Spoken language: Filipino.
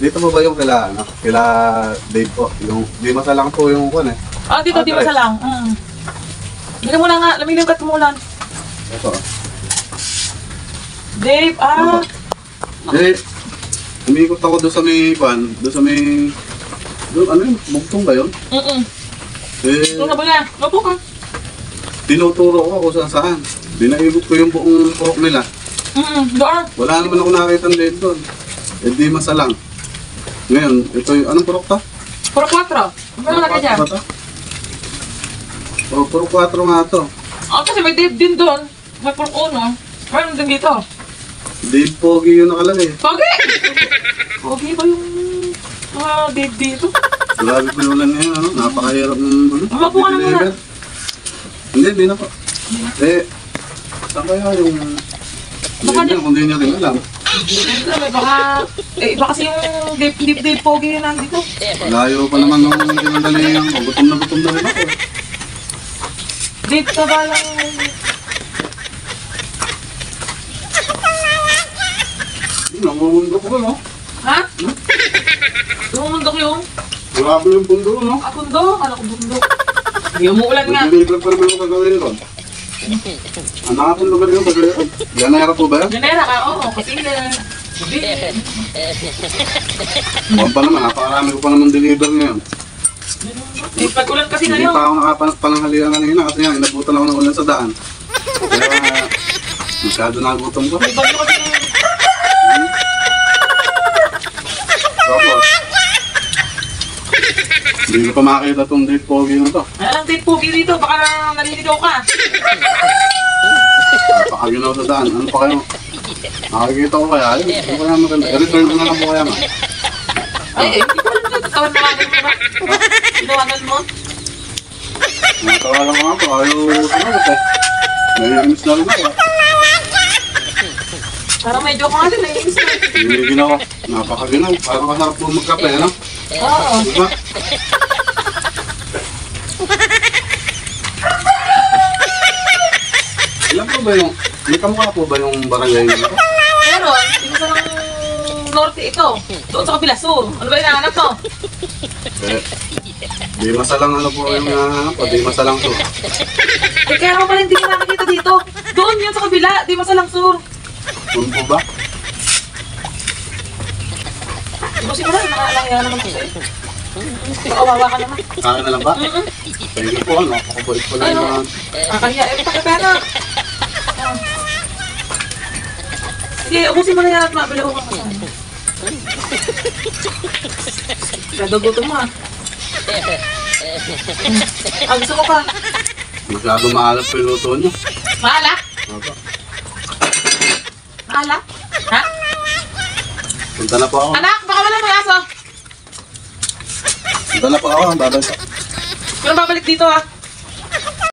Dito po ba yung kila Dave po? Yung di masalang po yung kuwan eh. Ah, dito, di masalang. Bigyan mo na nga, lamiligat mo lang. Ito. Dave, Umikot ako doon sa may kuwan, doon sa may... Doon, ano yun? Bugtong ba yun? Ito na ba na? Lopo ka. Tinuturo ko kung saan. Dinaikot ko yung buong purok nila. Doon. Wala naman ako nakakita din doon. Eh di masalang. Ngayon, ito yung... Anong purok to? Puro 4. Ano nalagay dyan? Oh, puro 4 nga to. Kasi may Dave din doon. May puro 1. Mayroon din dito. Dave Pogi yung nakalagay. Pogi! Pogi ba yung Dave dito? Grabe ko yung ngayon, ano? Napakahirap ng... Mapo ka na muna. Hindi na po. Saan kaya yung... Kung di nyo rin alam. Baka kasi yung Dave Pogi yun nandito. Layo pa naman nung dinadali yung gutom na rin ako. Dave ka ba lang... Namumundok ko, no? Ha? Namumundok yung? Grabe yung pundo, no? Pundo? Ano ko bundok? Hindi umuulan nga. Nag-deliver pa naman yung kagawin ron. Ang nakapundugan yung kagawin. Ganera po ba yan? Ganera ka, oo. Kasi Mukhang pa naman, napakarami ko pa naman deliver ngayon. pag-ulan kasi na Hindi yun. pa ako nakapananghalian kanina kasi nga, inabutan ako ng ulan sa daan. Kaya masyado nagutom ko. May bagyo kasi na yun. Tapos, hindi ko pa makakita itong Dave Pogi na to. Alam, Dave Pogi dito. Baka naliligaw ka. Napakaginaw sa daan. Ano pa kayo? Nakakikita ko kaya. Ano kaya maganda? I-return ko na lang po kaya ma. Hindi ko alam na. Tawagan mo ba? Tinawagan mo? Natawagan ko nga po. Ayaw sumagot eh. Naiinis na rin ako. Parang medyo ko nga din. Naiinis na. Giniginaw ko. Napakaginaw. Parang kasarap po magkape, ano? Oo. Diba? Ilan po ba yung... May kamukha po ba yung barangay nito? Meron. Ito sa ng norte ito. Doon sa kabila, sur. Ano ba yung nahanap mo? Di masalang ano po yung nahanap ko. Di masalang to. Kaya mo pala hindi ko nakikita dito. Doon yun sa kabila. Di masalang sur. Doon po ba? Kasi ko na, nakaalangya naman ko sa'yo. Pakawawa ka naman. Kaya na lang ba? Thank you po. Napakabait po lang yung mga... Kaya, pakipera. Sige, ubusin mo na yan at mabila ko ka. Gagagutom mo ah. Gusto ko pa. Masyado maalat po yung luto nyo. Maalak? Opo. Maalak? Ha? Punta na po ako. Anak, baka wala mga aso. Punta na po ako. Babay po. Pero babalik dito ah.